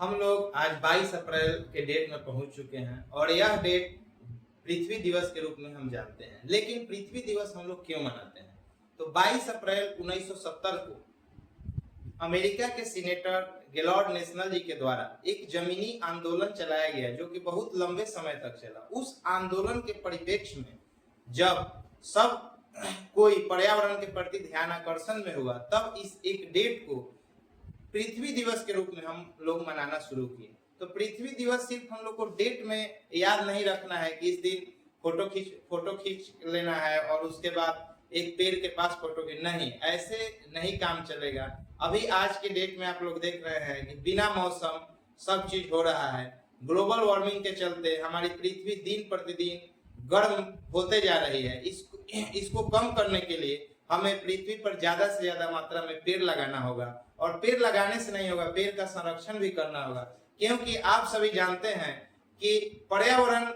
हम लोग आज 22 अप्रैल के डेट में पहुंच चुके हैं और यह डेट पृथ्वी दिवस के रूप में हम जानते हैं। लेकिन पृथ्वी दिवस हम लोग क्यों मनाते हैं? तो 22 अप्रैल 1970 को अमेरिका के सीनेटर गेलॉर्ड नेशनल जी के द्वारा एक जमीनी आंदोलन चलाया गया जो कि बहुत लंबे समय तक चला। उस आंदोलन के परिप्रेक्ष्य में जब सब कोई पर्यावरण के प्रति ध्यान आकर्षण में हुआ, तब इस एक डेट को पृथ्वी दिवस के रूप में हम लोग मनाना शुरू किए। तो पृथ्वी दिवस सिर्फ हम लोग को डेट में याद नहीं रखना है कि इस दिन फोटो खींच लेना है और उसके बाद एक पेड़ के पास फोटो खींच, नहीं, ऐसे नहीं काम चलेगा। अभी आज के डेट में आप लोग देख रहे हैं कि बिना मौसम सब चीज हो रहा है। ग्लोबल वार्मिंग के चलते हमारी पृथ्वी दिन प्रतिदिन गर्म होते जा रही है। इसको कम करने के लिए हमें पृथ्वी पर ज्यादा से ज्यादा मात्रा में पेड़ लगाना होगा और पेड़ लगाने से नहीं होगा, पेड़ का संरक्षण भी करना होगा, क्योंकि आप सभी जानते हैं कि पर्यावरण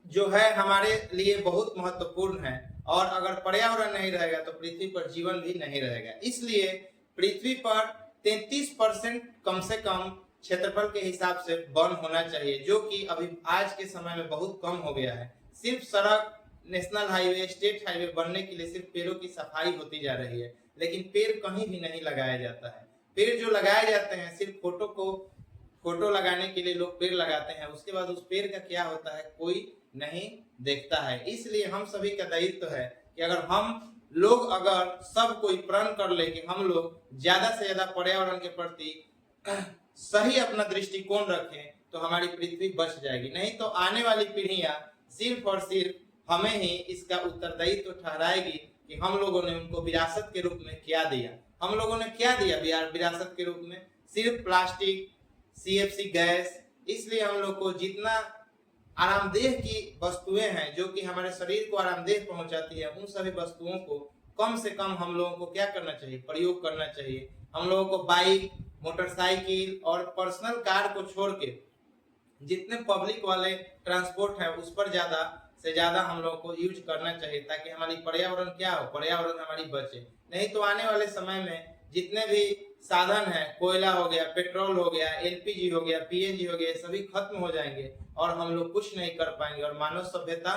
जो है हमारे लिए बहुत महत्वपूर्ण है और अगर पर्यावरण नहीं रहेगा तो पृथ्वी पर जीवन भी नहीं रहेगा। इसलिए पृथ्वी पर 33% कम से कम क्षेत्रफल के हिसाब से वन होना चाहिए, जो कि अभी आज के समय में बहुत कम हो गया है। सिर्फ सड़क, नेशनल हाईवे, स्टेट हाईवे बनने के लिए सिर्फ पेड़ों की सफाई होती जा रही है, लेकिन पेड़ कहीं भी नहीं लगाया जाता है। पेड़ जो लगाए जाते हैं सिर्फ फोटो लगाने के लिए लोग पेड़ लगाते हैं, उसके बाद उस पेड़ का क्या होता है कोई नहीं देखता है। इसलिए हम सभी का दायित्व है कि अगर सब कोई प्रण कर ले कि हम लोग ज्यादा से ज्यादा पर्यावरण के प्रति सही अपना दृष्टिकोण रखें तो हमारी पृथ्वी बच जाएगी। नहीं तो आने वाली पीढ़ियां सिर्फ और सिर्फ हमें ही इसका उत्तरदायित्व ठहराएगी कि हम लोगों ने उनको विरासत के रूप में क्या दिया। हम लोगों ने क्या दिया विरासत के रूप में? सिर्फ प्लास्टिक, CFC गैस। इसलिए हम लोग को जितना आरामदेह की वस्तुएं हैं जो कि हमारे शरीर को आरामदेह पहुंचाती है, उन सभी वस्तुओं को कम से कम हम लोगों को क्या करना चाहिए? प्रयोग करना चाहिए। हम लोगों को बाइक, मोटरसाइकिल और पर्सनल कार को छोड़ के जितने पब्लिक वाले ट्रांसपोर्ट है उस पर ज्यादा से ज्यादा हम लोगों को यूज करना चाहिए, ताकि हमारी पर्यावरण क्या हो, पर्यावरण हमारी बचे। नहीं तो आने वाले समय में जितने भी साधन है, कोयला हो गया, पेट्रोल हो गया, LPG हो गया, PNG हो गया, सभी खत्म हो जाएंगे और हम लोग कुछ नहीं कर पाएंगे और मानव सभ्यता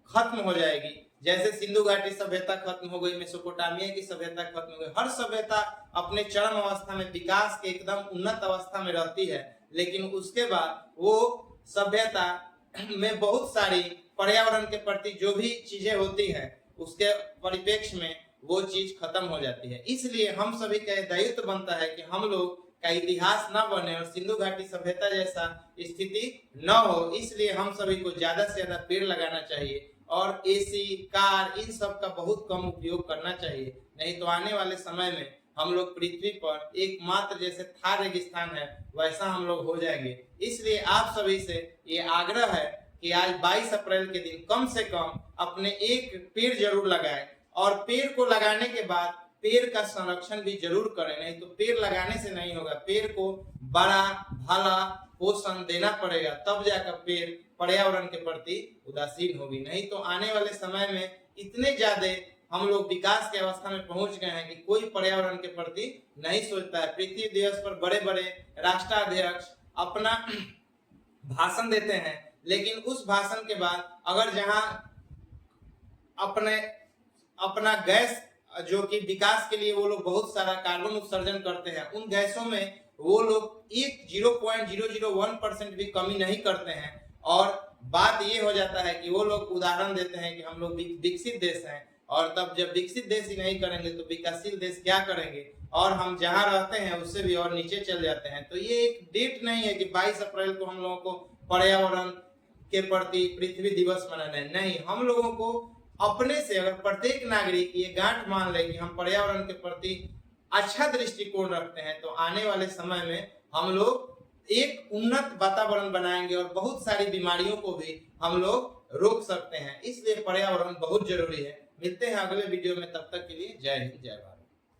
खत्म हो जाएगी। जैसे सिंधु घाटी सभ्यता खत्म हो गई, मेसोपोटामिया की सभ्यता खत्म हो गई। हर सभ्यता अपने चरम अवस्था में, विकास के एकदम उन्नत अवस्था में रहती है, लेकिन उसके बाद वो सभ्यता में बहुत सारी पर्यावरण के प्रति जो भी चीजें होती है उसके परिप्रेक्ष्य में वो चीज खत्म हो जाती है। इसलिए हम सभी का दायित्व बनता है कि हम लोग का इतिहास न बने और सिंधु घाटी सभ्यता जैसा स्थिति न हो। इसलिए हम सभी को ज्यादा से ज्यादा पेड़ लगाना चाहिए और AC, कार, इन सब का बहुत कम उपयोग करना चाहिए। नहीं तो आने वाले समय में हम लोग पृथ्वी पर एकमात्र जैसे थार रेगिस्तान है वैसा हम लोग हो जाएंगे। इसलिए आप सभी से ये आग्रह है कि आज 22 अप्रैल के दिन कम से कम अपने एक पेड़ जरूर लगाएं और पेड़ को लगाने के बाद पेड़ का संरक्षण भी जरूर करें। नहीं तो पेड़ लगाने से नहीं होगा, पेड़ को बड़ा भला पोषण देना पड़ेगा, तब जाकर पेड़ पर्यावरण के प्रति उदासीन होगी। नहीं तो आने वाले समय में इतने ज्यादा हम लोग विकास के अवस्था में पहुंच गए हैं कि कोई पर्यावरण के प्रति नहीं सोचता है। पृथ्वी दिवस पर बड़े बड़े राष्ट्राध्यक्ष अपना भाषण देते हैं, लेकिन उस भाषण के बाद अगर जहां अपना गैस जो कि विकास के लिए वो लोग बहुत सारा कार्बन उत्सर्जन करते हैं, उन गैसों में वो लोग 0.001% भी कमी नहीं करते हैं। और बात ये हो जाता है कि वो लोग उदाहरण देते हैं कि हम लोग विकसित देश हैं, और तब जब विकसित देश ही नहीं करेंगे तो विकासशील देश क्या करेंगे, और हम जहां रहते हैं उससे भी और नीचे चल जाते हैं। तो ये एक डेट नहीं है कि 22 अप्रैल को हम लोगों को पर्यावरण के प्रति पृथ्वी दिवस मनाना है। नहीं, हम लोगों को अपने से, अगर प्रत्येक नागरिक ये गांठ मान ले कि हम पर्यावरण के प्रति अच्छा दृष्टिकोण रखते हैं, तो आने वाले समय में हम लोग एक उन्नत वातावरण बनाएंगे और बहुत सारी बीमारियों को भी हम लोग रोक सकते हैं। इसलिए पर्यावरण बहुत जरूरी है। मिलते हैं अगले वीडियो में, तब तक के लिए जय हिंद, जय भारत।